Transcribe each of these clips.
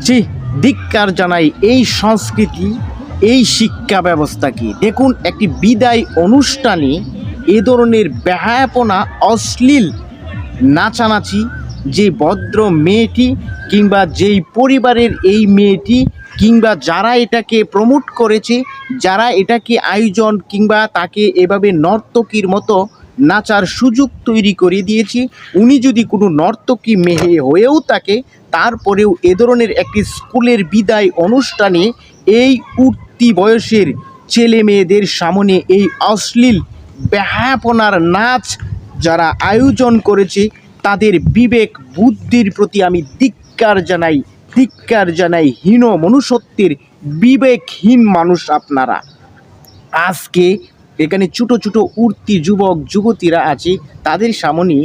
ছি, ধিক্কার জানাই এই সংস্কৃতি, এই শিক্ষা ব্যবস্থা কি। দেখুন, একটি বিদায় অনুষ্ঠানে এ ধরনের বেহায়াপনা, অশ্লীল নাচানাচি, যে ভদ্র মেয়েটি কিংবা যেই পরিবারের এই মেয়েটি কিংবা যারা এটাকে প্রমোট করেছে, যারা এটাকে আয়োজন কিংবা তাকে এভাবে নর্তকীর মতো নাচার সুযোগ তৈরি করে দিয়েছে, উনি যদি কোনো নর্তকী মেয়ে হয়েও থাকে, তারপরেও এ ধরনের একটি স্কুলের বিদায় অনুষ্ঠানে এই উঠতি বয়সের ছেলে মেয়েদের সামনে এই অশ্লীল বেহায়াপনার নাচ যারা আয়োজন করেছে, তাদের বিবেক বুদ্ধির প্রতি আমি ধিক্কার জানাই। হীন মনুষ্যত্বের বিবেকহীন মানুষ আপনারা। আজকে এখানে ছোটো ছোটো উঠতি যুবক যুবতীরা আছে, তাদের সামনে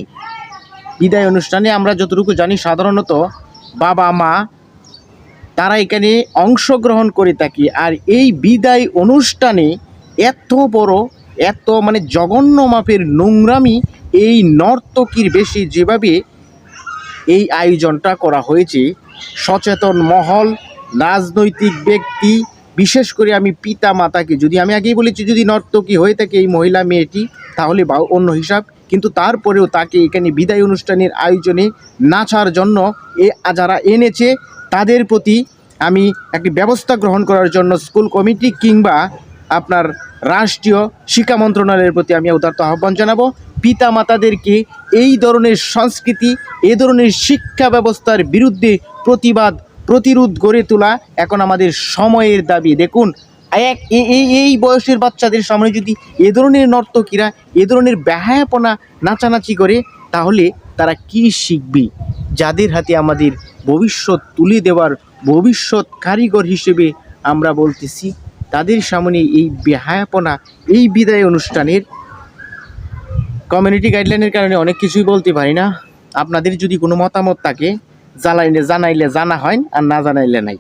বিদায় অনুষ্ঠানে আমরা যতটুকু জানি সাধারণত বাবা মা তারা এখানে অংশগ্রহণ করে থাকি। আর এই বিদায় অনুষ্ঠানে এত বড়, এত জঘন্য মাপের নোংরামি এই নর্তকীর বেশি যেভাবে এই আয়োজনটা করা হয়েছে, সচেতন মহল, রাজনৈতিক ব্যক্তি, বিশেষ করে আমি পিতা মাতাকে, যদি আমি আগেই বলেছি যদি নর্তকী হয়ে থাকে এই মহিলা মেয়েটি তাহলে বা অন্য হিসাব, কিন্তু তারপরেও তাকে এখানে বিদায় অনুষ্ঠানের আয়োজনে নাচার জন্য যারা এনেছে তাদের প্রতি আমি একটি ব্যবস্থা গ্রহণ করার জন্য স্কুল কমিটি কিংবা আপনার রাষ্ট্রীয় শিক্ষা মন্ত্রণালয়ের প্রতি আমি উদারত আহ্বান জানাবো। পিতা মাতাদেরকে এই ধরনের সংস্কৃতি, এই ধরনের শিক্ষা ব্যবস্থার বিরুদ্ধে প্রতিরোধ গড়ে তোলা এখন আমাদের সময়ের দাবি। দেখুন, এই বয়সের বাচ্চাদের সামনে যদি এ ধরনের নর্তকীরা এ ধরনের বেহায়াপনা নাচানাচি করে, তাহলে তারা কি শিখবে? যাদের হাতে আমাদের ভবিষ্যৎ তুলে দেওয়ার ভবিষ্যৎ কারিগর হিসেবে আমরা বলতেছি, তাদের সামনে এই বেহায়াপনা, এই বিদায় অনুষ্ঠানের কমিউনিটি গাইডলাইনের কারণে অনেক কিছুই বলতে পারি না। আপনাদের যদি কোনো মতামত থাকে জানাইলে জানা হয়, আর না জানাইলে নাই।